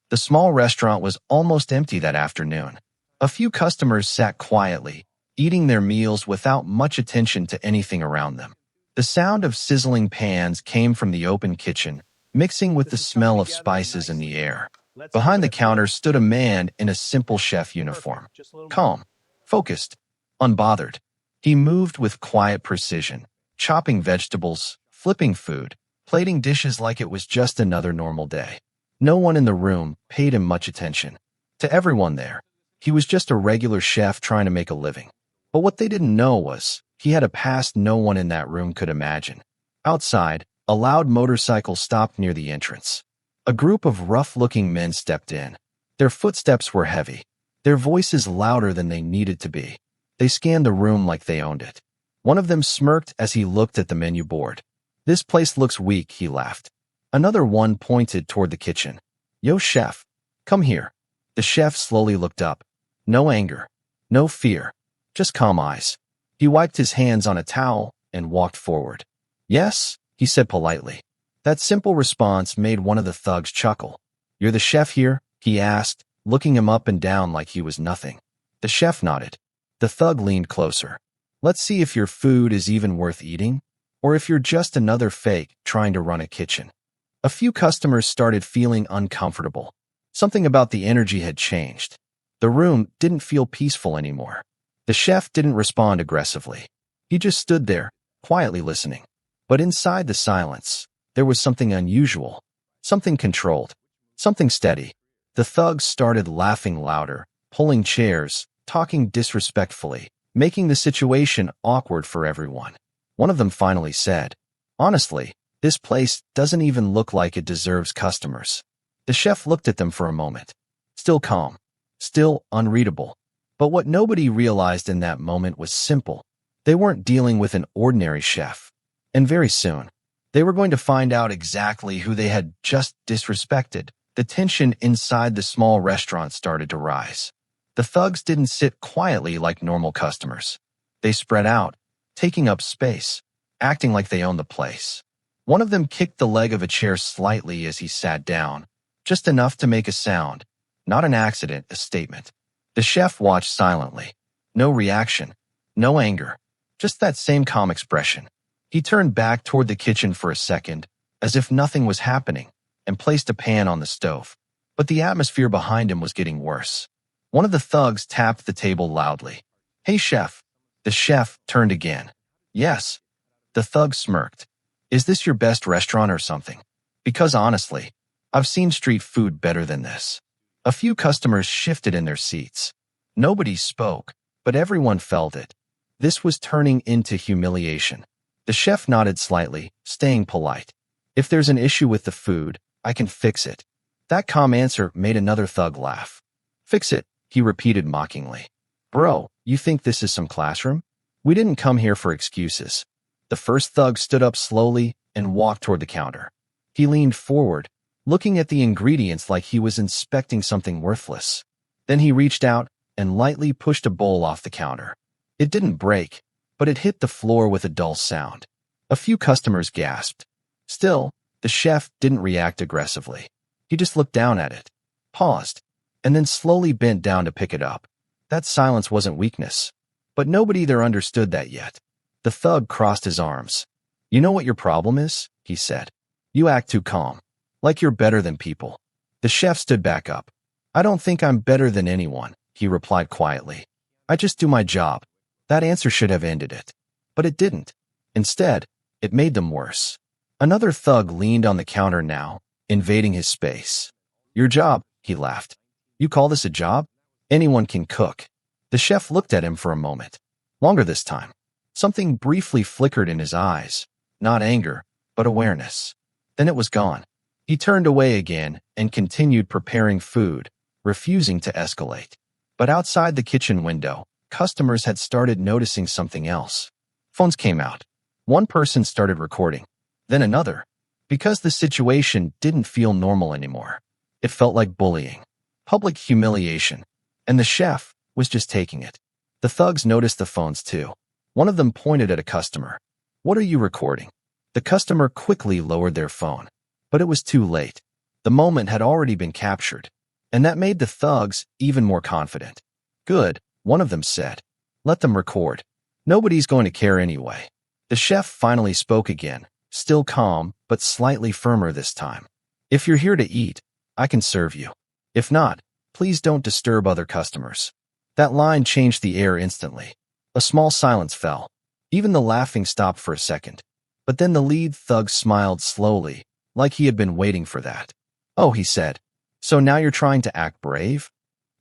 The small restaurant was almost empty that afternoon. A few customers sat quietly, eating their meals without much attention to anything around them. The sound of sizzling pans came from the open kitchen, mixing with the smell of spices in the air. Behind the counter stood a man in a simple chef uniform. Calm, focused, unbothered. He moved with quiet precision, chopping vegetables, flipping food, plating dishes like it was just another normal day. No one in the room paid him much attention. To everyone there, he was just a regular chef trying to make a living. But what they didn't know was, he had a past no one in that room could imagine. Outside, a loud motorcycle stopped near the entrance. A group of rough-looking men stepped in. Their footsteps were heavy, their voices louder than they needed to be. They scanned the room like they owned it. One of them smirked as he looked at the menu board. "This place looks weak," he laughed. Another one pointed toward the kitchen. "Yo, chef, come here." The chef slowly looked up. No anger, no fear, just calm eyes. He wiped his hands on a towel and walked forward. "Yes," he said politely. That simple response made one of the thugs chuckle. "You're the chef here?" he asked, looking him up and down like he was nothing. The chef nodded. The thug leaned closer. "Let's see if your food is even worth eating, or if you're just another fake trying to run a kitchen." A few customers started feeling uncomfortable. Something about the energy had changed. The room didn't feel peaceful anymore. The chef didn't respond aggressively. He just stood there, quietly listening. But inside the silence, there was something unusual, something controlled, something steady. The thugs started laughing louder, pulling chairs, talking disrespectfully, making the situation awkward for everyone. One of them finally said, "Honestly, this place doesn't even look like it deserves customers." The chef looked at them for a moment, still calm, still unreadable. But what nobody realized in that moment was simple. They weren't dealing with an ordinary chef. And very soon, they were going to find out exactly who they had just disrespected. The tension inside the small restaurant started to rise. The thugs didn't sit quietly like normal customers. They spread out, taking up space, acting like they owned the place. One of them kicked the leg of a chair slightly as he sat down, just enough to make a sound, not an accident, a statement. The chef watched silently. No reaction, no anger, just that same calm expression. He turned back toward the kitchen for a second, as if nothing was happening, and placed a pan on the stove. But the atmosphere behind him was getting worse. One of the thugs tapped the table loudly. "Hey, chef." The chef turned again. "Yes." The thug smirked. "Is this your best restaurant or something? Because honestly, I've seen street food better than this." A few customers shifted in their seats. Nobody spoke, but everyone felt it. This was turning into humiliation. The chef nodded slightly, staying polite. "If there's an issue with the food, I can fix it." That calm answer made another thug laugh. "Fix it," he repeated mockingly. "Bro, you think this is some classroom? We didn't come here for excuses." The first thug stood up slowly and walked toward the counter. He leaned forward, looking at the ingredients like he was inspecting something worthless. Then he reached out and lightly pushed a bowl off the counter. It didn't break, but it hit the floor with a dull sound. A few customers gasped. Still, the chef didn't react aggressively. He just looked down at it, paused, and then slowly bent down to pick it up. That silence wasn't weakness, but nobody there understood that yet. The thug crossed his arms. "You know what your problem is?" he said. "You act too calm, like you're better than people." The chef stood back up. "I don't think I'm better than anyone," he replied quietly. "I just do my job." That answer should have ended it, but it didn't. Instead, it made them worse. Another thug leaned on the counter now, invading his space. "Your job," he laughed. "You call this a job? Anyone can cook." The chef looked at him for a moment. Longer this time. Something briefly flickered in his eyes. Not anger, but awareness. Then it was gone. He turned away again and continued preparing food, refusing to escalate. But outside the kitchen window, customers had started noticing something else. Phones came out. One person started recording, then another, because the situation didn't feel normal anymore. It felt like bullying, public humiliation, and the chef was just taking it. The thugs noticed the phones too. One of them pointed at a customer. "What are you recording?" The customer quickly lowered their phone, but it was too late. The moment had already been captured. and that made the thugs even more confident. Good, one of them said. Let them record. Nobody's going to care anyway. The chef finally spoke again, still calm, but slightly firmer this time. If you're here to eat, I can serve you. If not, please don't disturb other customers. That line changed the air instantly. A small silence fell. Even the laughing stopped for a second. But then the lead thug smiled slowly, like he had been waiting for that. Oh, he said. So now you're trying to act brave?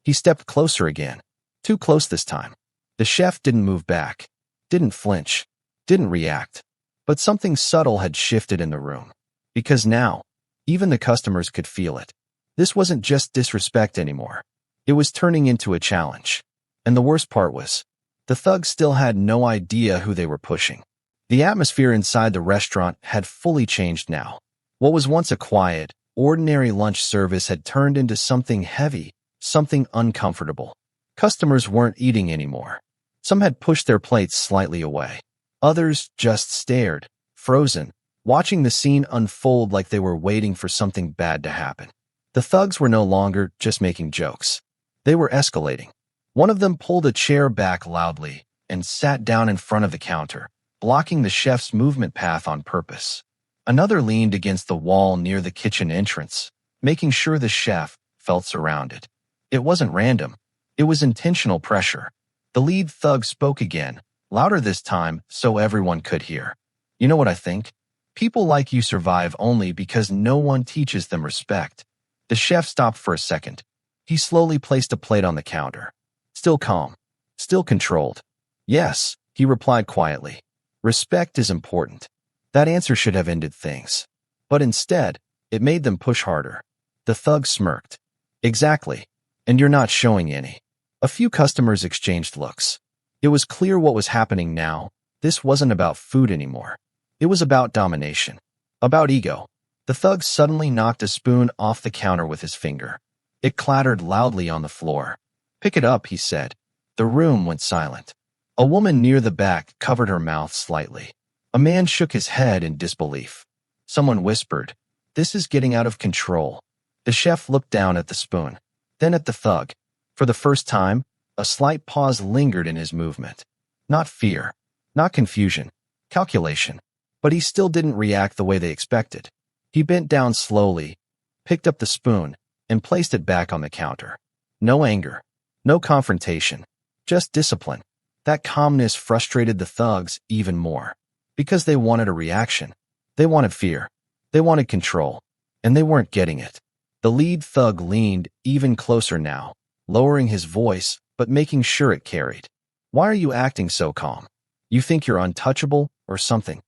He stepped closer again. Too close this time. The chef didn't move back, didn't flinch, didn't react. But something subtle had shifted in the room. Because now, even the customers could feel it. This wasn't just disrespect anymore. It was turning into a challenge. And the worst part was, the thugs still had no idea who they were pushing. The atmosphere inside the restaurant had fully changed now. What was once a quiet, ordinary lunch service had turned into something heavy, something uncomfortable. Customers weren't eating anymore. Some had pushed their plates slightly away. Others just stared, frozen, watching the scene unfold like they were waiting for something bad to happen. The thugs were no longer just making jokes. They were escalating. One of them pulled a chair back loudly and sat down in front of the counter, blocking the chef's movement path on purpose. Another leaned against the wall near the kitchen entrance, making sure the chef felt surrounded. It wasn't random. It was intentional pressure. The lead thug spoke again, louder this time so everyone could hear. You know what I think? People like you survive only because no one teaches them respect. The chef stopped for a second. He slowly placed a plate on the counter. Still calm. Still controlled. Yes, he replied quietly. Respect is important. That answer should have ended things. But instead, it made them push harder. The thug smirked. Exactly. And you're not showing any. A few customers exchanged looks. It was clear what was happening now. This wasn't about food anymore. It was about domination. About ego. The thug suddenly knocked a spoon off the counter with his finger. It clattered loudly on the floor. Pick it up, he said. The room went silent. A woman near the back covered her mouth slightly. A man shook his head in disbelief. Someone whispered, "This is getting out of control." The chef looked down at the spoon, then at the thug. For the first time, a slight pause lingered in his movement. Not fear, not confusion, calculation. But he still didn't react the way they expected. He bent down slowly, picked up the spoon, and placed it back on the counter. No anger, no confrontation, just discipline. That calmness frustrated the thugs even more. Because they wanted a reaction. They wanted fear. They wanted control. And they weren't getting it. The lead thug leaned even closer now, lowering his voice, but making sure it carried. Why are you acting so calm? You think you're untouchable or something?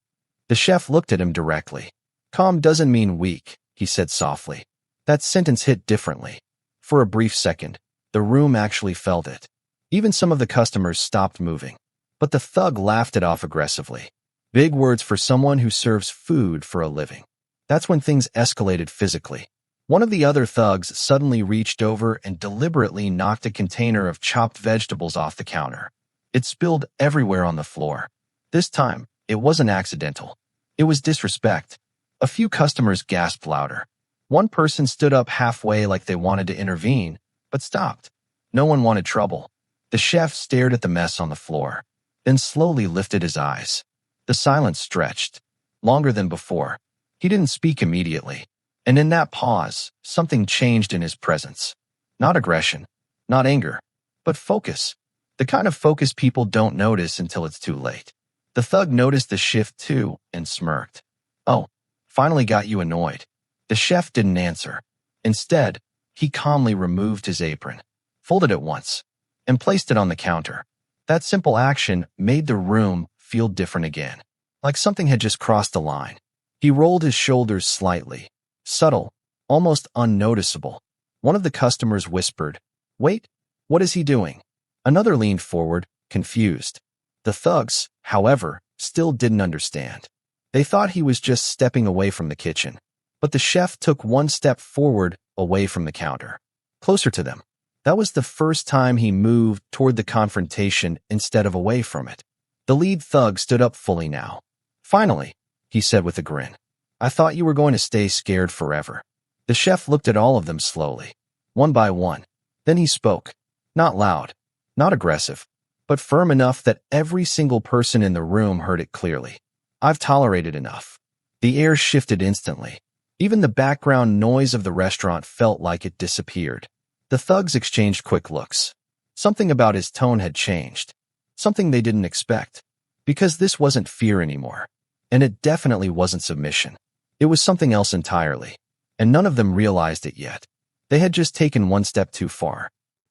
The chef looked at him directly. Calm doesn't mean weak, he said softly. That sentence hit differently. For a brief second, the room actually felt it. Even some of the customers stopped moving. But the thug laughed it off aggressively. Big words for someone who serves food for a living. That's when things escalated physically. One of the other thugs suddenly reached over and deliberately knocked a container of chopped vegetables off the counter. It spilled everywhere on the floor. This time, it wasn't accidental. It was disrespect. A few customers gasped louder. One person stood up halfway like they wanted to intervene, but stopped. No one wanted trouble. The chef stared at the mess on the floor, then slowly lifted his eyes. The silence stretched, longer than before. He didn't speak immediately. And in that pause, something changed in his presence. Not aggression, not anger, but focus. The kind of focus people don't notice until it's too late. The thug noticed the shift too and smirked. Oh, finally got you annoyed. The chef didn't answer. Instead, he calmly removed his apron, folded it once, and placed it on the counter. That simple action made the room feel different again, like something had just crossed the line. He rolled his shoulders slightly, subtle, almost unnoticeable. One of the customers whispered, "Wait, what is he doing?" Another leaned forward, confused. The thugs, however, still didn't understand. They thought he was just stepping away from the kitchen. But the chef took one step forward, away from the counter, closer to them. That was the first time he moved toward the confrontation instead of away from it. The lead thug stood up fully now. "Finally," he said with a grin. "I thought you were going to stay scared forever." The chef looked at all of them slowly. one by one. Then he spoke. Not loud, not aggressive, but firm enough that every single person in the room heard it clearly. I've tolerated enough. The air shifted instantly. Even the background noise of the restaurant felt like it disappeared. The thugs exchanged quick looks. Something about his tone had changed. Something they didn't expect. Because this wasn't fear anymore. And it definitely wasn't submission. It was something else entirely. And none of them realized it yet. They had just taken one step too far.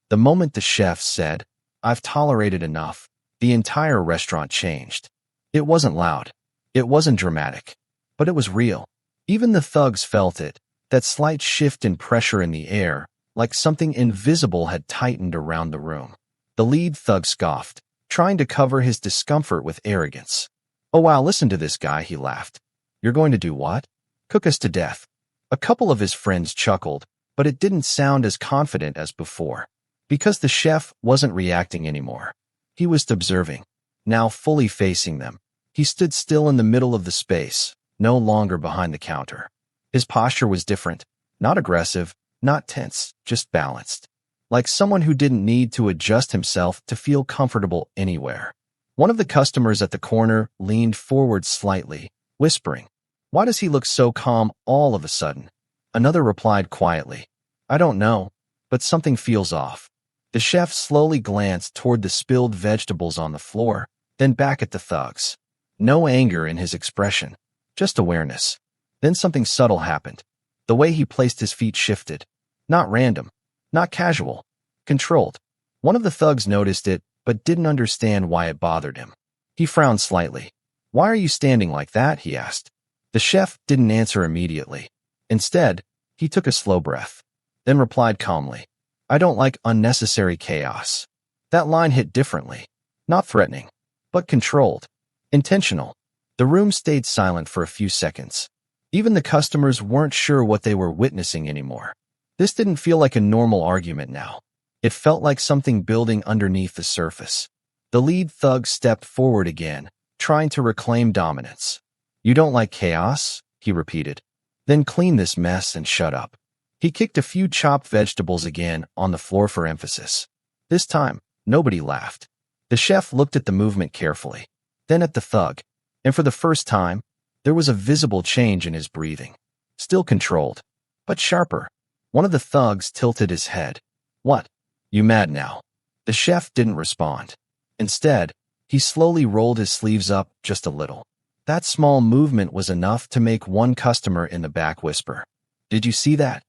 The moment the chef said, "I've tolerated enough," the entire restaurant changed. It wasn't loud. It wasn't dramatic. But it was real. Even the thugs felt it, that slight shift in pressure in the air, like something invisible had tightened around the room. The lead thug scoffed, trying to cover his discomfort with arrogance. "Oh wow, listen to this guy," he laughed. "You're going to do what? Cook us to death." A couple of his friends chuckled, but it didn't sound as confident as before. Because the chef wasn't reacting anymore. He was observing, now fully facing them. He stood still in the middle of the space, no longer behind the counter. His posture was different, not aggressive, not tense, just balanced. Like someone who didn't need to adjust himself to feel comfortable anywhere. One of the customers at the corner leaned forward slightly, whispering, "Why does he look so calm all of a sudden?" Another replied quietly, "I don't know, but something feels off." The chef slowly glanced toward the spilled vegetables on the floor, then back at the thugs. No anger in his expression, just awareness. Then something subtle happened. The way he placed his feet shifted. Not random, not casual, controlled. One of the thugs noticed it, but didn't understand why it bothered him. He frowned slightly. "Why are you standing like that?" he asked. The chef didn't answer immediately. Instead, he took a slow breath, then replied calmly, "I don't like unnecessary chaos." That line hit differently. Not threatening, but controlled. Intentional. The room stayed silent for a few seconds. Even the customers weren't sure what they were witnessing anymore. This didn't feel like a normal argument now. It felt like something building underneath the surface. The lead thug stepped forward again, trying to reclaim dominance. "You don't like chaos?" he repeated. "Then clean this mess and shut up." He kicked a few chopped vegetables again on the floor for emphasis. This time, nobody laughed. The chef looked at the movement carefully, then at the thug, and for the first time, there was a visible change in his breathing. Still controlled, but sharper. One of the thugs tilted his head. "What? You mad now?" The chef didn't respond. Instead, he slowly rolled his sleeves up just a little. That small movement was enough to make one customer in the back whisper, "Did you see that?"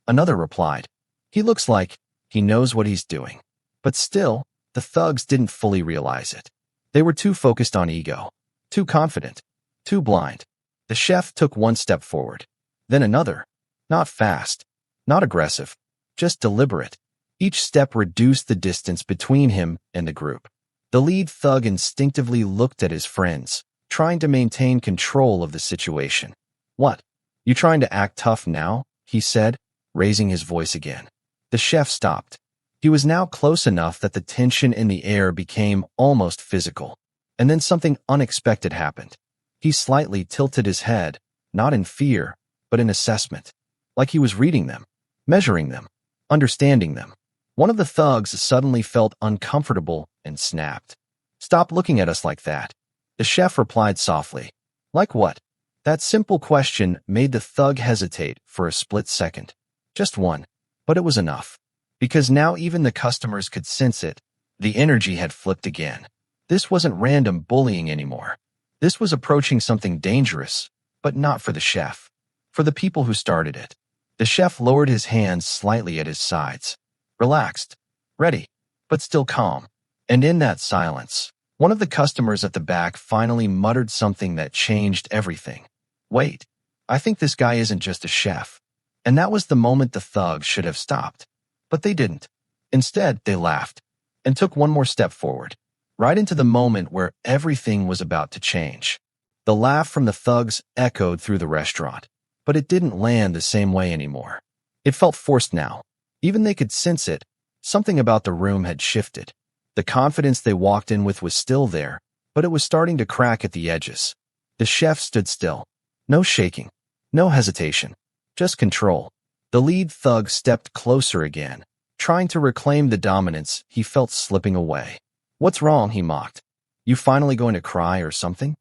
Another replied, "He looks like he knows what he's doing." But still, the thugs didn't fully realize it. They were too focused on ego, too confident, too blind. The chef took one step forward, then another. Not fast, not aggressive, just deliberate. Each step reduced the distance between him and the group. The lead thug instinctively looked at his friends, trying to maintain control of the situation. "What? You trying to act tough now?" he said, raising his voice again. The chef stopped. He was now close enough that the tension in the air became almost physical. And then something unexpected happened. He slightly tilted his head, not in fear, but in assessment. Like he was reading them, measuring them, understanding them. One of the thugs suddenly felt uncomfortable and snapped. "Stop looking at us like that." The chef replied softly. "Like what?" That simple question made the thug hesitate for a split second. Just one, but it was enough. Because now even the customers could sense it. The energy had flipped again. This wasn't random bullying anymore. This was approaching something dangerous, but not for the chef. For the people who started it. The chef lowered his hands slightly at his sides. Relaxed, ready, but still calm. And in that silence, one of the customers at the back finally muttered something that changed everything. "Wait, I think this guy isn't just a chef." And that was the moment the thugs should have stopped. But they didn't. Instead, they laughed and took one more step forward, right into the moment where everything was about to change. The laugh from the thugs echoed through the restaurant, but it didn't land the same way anymore. It felt forced now. Even they could sense it. Something about the room had shifted. The confidence they walked in with was still there, but it was starting to crack at the edges. The chef stood still. No shaking, no hesitation, just control. The lead thug stepped closer again, trying to reclaim the dominance he felt slipping away. "What's wrong?" he mocked. "You finally going to cry or something?"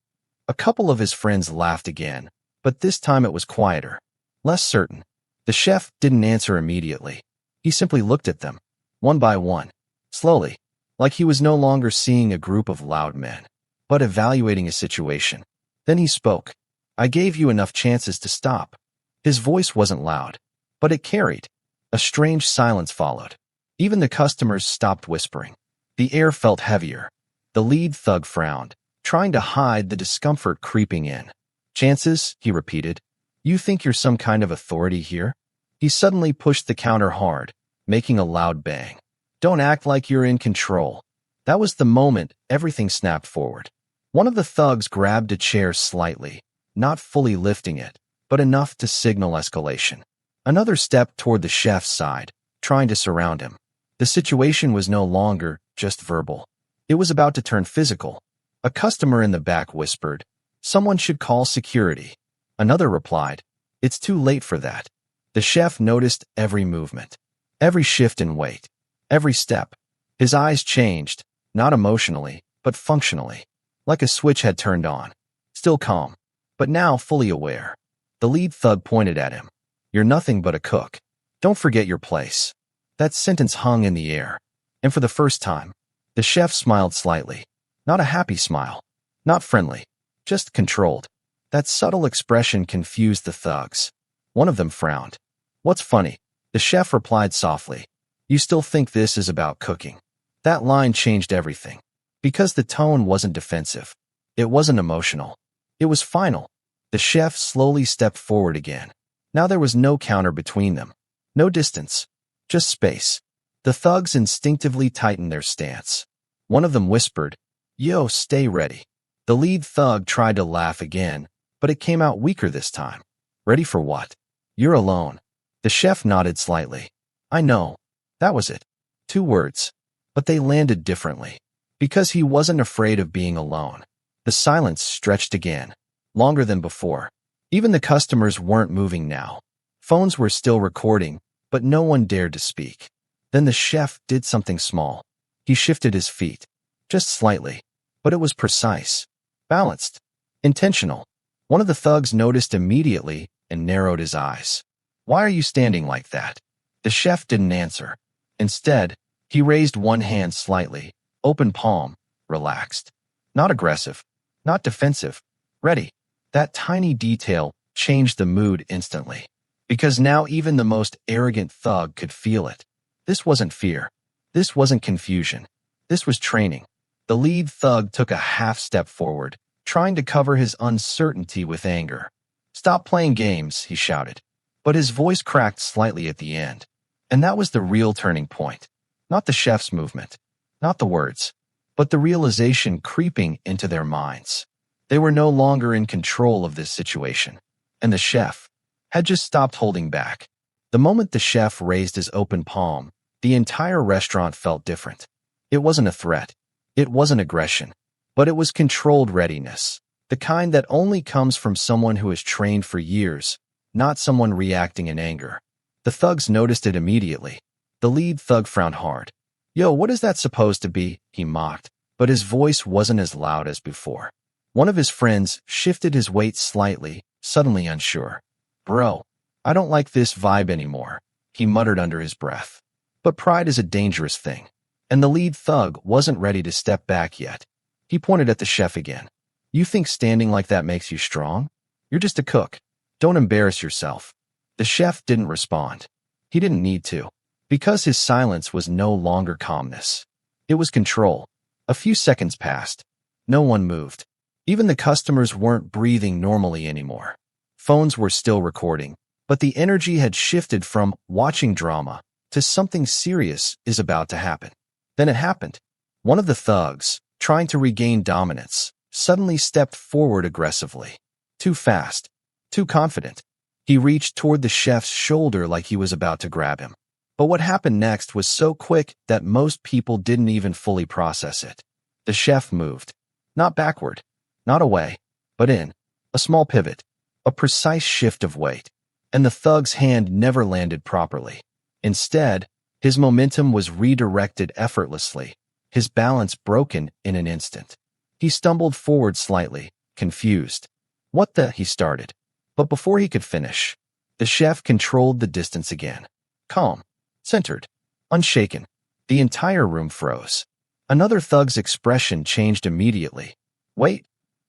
A couple of his friends laughed again, but this time it was quieter, less certain. The chef didn't answer immediately. He simply looked at them, one by one, slowly, like he was no longer seeing a group of loud men, but evaluating a situation. Then he spoke. "I gave you enough chances to stop." His voice wasn't loud, but it carried. A strange silence followed. Even the customers stopped whispering. The air felt heavier. The lead thug frowned, trying to hide the discomfort creeping in. "Chances?" he repeated. "You think you're some kind of authority here?" He suddenly pushed the counter hard, making a loud bang. "Don't act like you're in control." That was the moment everything snapped forward. One of the thugs grabbed a chair slightly, not fully lifting it, but enough to signal escalation. Another stepped toward the chef's side, trying to surround him. The situation was no longer just verbal. It was about to turn physical. A customer in the back whispered, "Someone should call security." Another replied, "It's too late for that." The chef noticed every movement, every shift in weight, every step. His eyes changed, not emotionally, but functionally, like a switch had turned on. Still calm, but now fully aware. The lead thug pointed at him. "You're nothing but a cook. Don't forget your place." That sentence hung in the air, and for the first time, the chef smiled slightly. Not a happy smile, not friendly, just controlled. That subtle expression confused the thugs. One of them frowned. "What's funny?" The chef replied softly. "You still think this is about cooking?" That line changed everything, because the tone wasn't defensive. It wasn't emotional. It was final. The chef slowly stepped forward again. Now there was no counter between them, no distance, just space. The thugs instinctively tightened their stance. One of them whispered, "Yo, stay ready." The lead thug tried to laugh again, but it came out weaker this time. "Ready for what?" "You're alone." The chef nodded slightly. "I know." That was it. 2 words. But they landed differently. Because he wasn't afraid of being alone. The silence stretched again, longer than before. Even the customers weren't moving now. Phones were still recording, but no one dared to speak. Then the chef did something small. He shifted his feet. Just slightly. But it was precise. Balanced. Intentional. One of the thugs noticed immediately and narrowed his eyes. "Why are you standing like that?" The chef didn't answer. Instead, he raised one hand slightly, open palm, relaxed. Not aggressive, not defensive, ready. That tiny detail changed the mood instantly. Because now even the most arrogant thug could feel it. This wasn't fear. This wasn't confusion. This was training. The lead thug took a half step forward, trying to cover his uncertainty with anger. "Stop playing games," he shouted. But his voice cracked slightly at the end. And that was the real turning point. Not the chef's movement, not the words, but the realization creeping into their minds. They were no longer in control of this situation. And the chef had just stopped holding back. The moment the chef raised his open palm, the entire restaurant felt different. It wasn't a threat. It wasn't aggression. But it was controlled readiness. The kind that only comes from someone who has trained for years, not someone reacting in anger. The thugs noticed it immediately. The lead thug frowned hard. "Yo, what is that supposed to be?" he mocked, but his voice wasn't as loud as before. One of his friends shifted his weight slightly, suddenly unsure. "Bro, I don't like this vibe anymore," he muttered under his breath. But pride is a dangerous thing, and the lead thug wasn't ready to step back yet. He pointed at the chef again. "You think standing like that makes you strong? You're just a cook. Don't embarrass yourself." The chef didn't respond. He didn't need to, because his silence was no longer calmness. It was control. A few seconds passed. No one moved. Even the customers weren't breathing normally anymore. Phones were still recording, but the energy had shifted from watching drama to something serious is about to happen. Then it happened. One of the thugs, trying to regain dominance, suddenly stepped forward aggressively. Too fast. Too confident. He reached toward the chef's shoulder like he was about to grab him. But what happened next was so quick that most people didn't even fully process it. The chef moved. Not backward. Not away. But in. A small pivot. A precise shift of weight. and the thug's hand never landed properly. Instead, his momentum was redirected effortlessly, his balance broken in an instant. He stumbled forward slightly, confused. "What the?" he started. But before he could finish, the chef controlled the distance again. Calm, centered, unshaken. The entire room froze. Another thug's expression changed immediately. "Wait,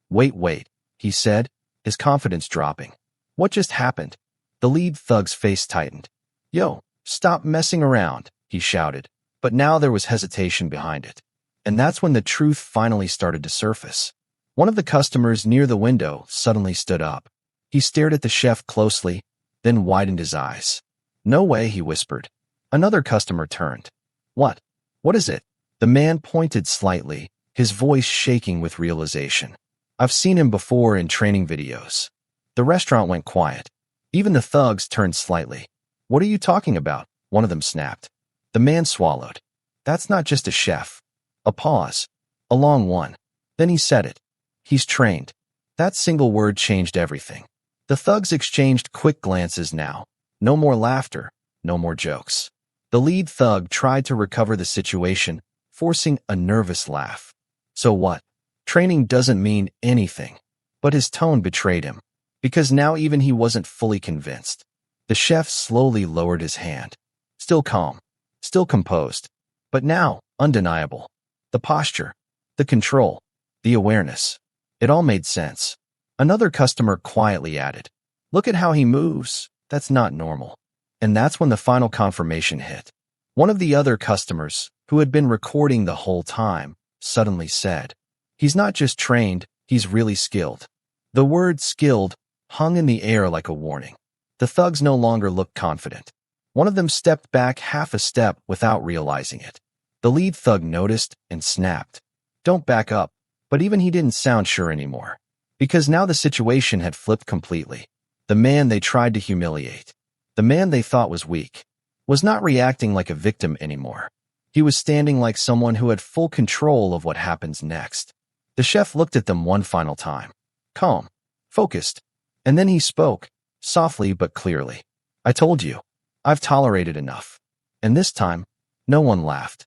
wait," he said, his confidence dropping. "What just happened?" The lead thug's face tightened. "Yo, stop messing around," he shouted. But now there was hesitation behind it. And that's when the truth finally started to surface. One of the customers near the window suddenly stood up. He stared at the chef closely, then widened his eyes. "No way," he whispered. Another customer turned. "What? What is it?" The man pointed slightly, his voice shaking with realization. "I've seen him before in training videos." The restaurant went quiet. Even the thugs turned slightly. "What are you talking about?" one of them snapped. The man swallowed. "That's not just a chef." A pause. A long one. Then he said it. "He's trained." That single word changed everything. The thugs exchanged quick glances now. No more laughter, no more jokes. The lead thug tried to recover the situation, forcing a nervous laugh. "So what? Training doesn't mean anything." But his tone betrayed him, because now even he wasn't fully convinced. The chef slowly lowered his hand. Still calm, still composed, but now undeniable. The posture, the control, the awareness. It all made sense. Another customer quietly added, "Look at how he moves. That's not normal." And that's when the final confirmation hit. One of the other customers, who had been recording the whole time, suddenly said, "He's not just trained, he's really skilled." The word skilled hung in the air like a warning. The thugs no longer looked confident. One of them stepped back half a step without realizing it. The lead thug noticed and snapped, "Don't back up." But even he didn't sound sure anymore, because now the situation had flipped completely. The man they tried to humiliate, the man they thought was weak, was not reacting like a victim anymore. He was standing like someone who had full control of what happens next. The chef looked at them one final time, calm, focused, and then he spoke, softly but clearly. "I told you, I've tolerated enough." And this time, no one laughed.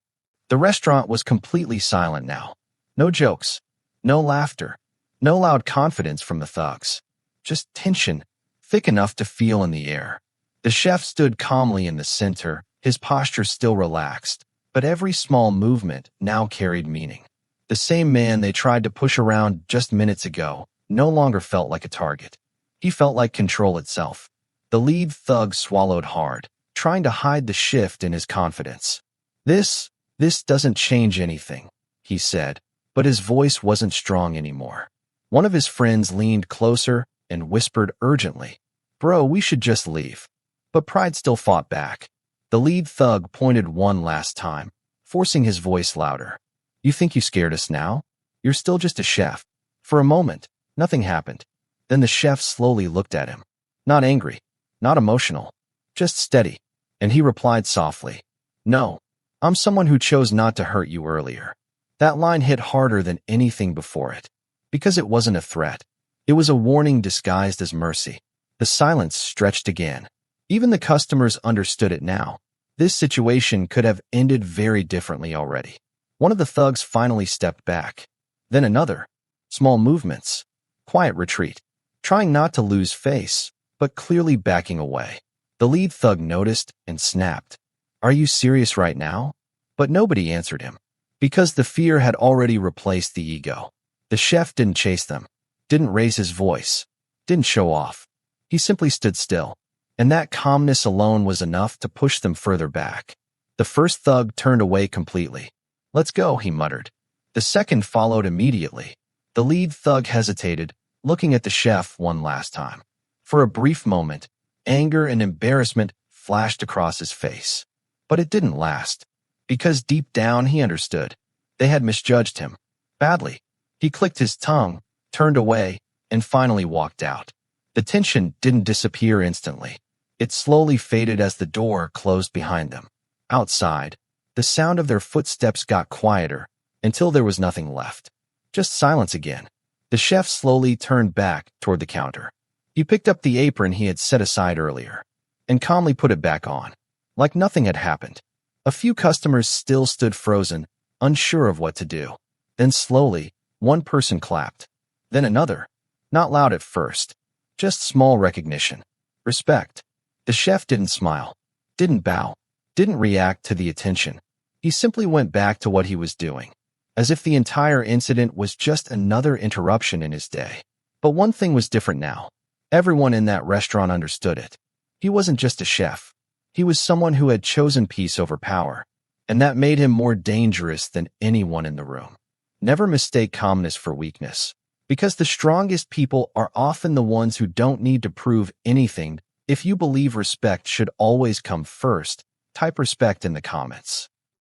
The restaurant was completely silent now. No jokes, no laughter, no loud confidence from the thugs. Just tension, thick enough to feel in the air. The chef stood calmly in the center, his posture still relaxed, but every small movement now carried meaning. The same man they tried to push around just minutes ago no longer felt like a target. He felt like control itself. The lead thug swallowed hard, trying to hide the shift in his confidence. This doesn't change anything," he said, but his voice wasn't strong anymore. One of his friends leaned closer and whispered urgently, "Bro, we should just leave." But pride still fought back. The lead thug pointed one last time, forcing his voice louder. "You think you scared us now? You're still just a chef." For a moment, nothing happened. Then the chef slowly looked at him. Not angry, not emotional, just steady. And he replied softly, "No, I'm someone who chose not to hurt you earlier." That line hit harder than anything before it, because it wasn't a threat. It was a warning disguised as mercy. The silence stretched again. Even the customers understood it now. This situation could have ended very differently already. One of the thugs finally stepped back. Then another. Small movements. Quiet retreat. Trying not to lose face, but clearly backing away. The lead thug noticed and snapped, "Are you serious right now?" But nobody answered him, because the fear had already replaced the ego. The chef didn't chase them, didn't raise his voice, didn't show off. He simply stood still, and that calmness alone was enough to push them further back. The first thug turned away completely. "Let's go," he muttered. The second followed immediately. The lead thug hesitated, looking at the chef one last time. For a brief moment, anger and embarrassment flashed across his face. But it didn't last, because deep down he understood. They had misjudged him. Badly. He clicked his tongue, turned away, and finally walked out. The tension didn't disappear instantly. It slowly faded as the door closed behind them. Outside, the sound of their footsteps got quieter until there was nothing left. Just silence again. The chef slowly turned back toward the counter. He picked up the apron he had set aside earlier and calmly put it back on, like nothing had happened. A few customers still stood frozen, unsure of what to do. Then slowly, one person clapped. Then another. Not loud at first, just small recognition. Respect. The chef didn't smile, didn't bow, didn't react to the attention. He simply went back to what he was doing, as if the entire incident was just another interruption in his day. But one thing was different now. Everyone in that restaurant understood it. He wasn't just a chef. He was someone who had chosen peace over power, and that made him more dangerous than anyone in the room. Never mistake calmness for weakness, because the strongest people are often the ones who don't need to prove anything. If you believe respect should always come first, type respect in the comments.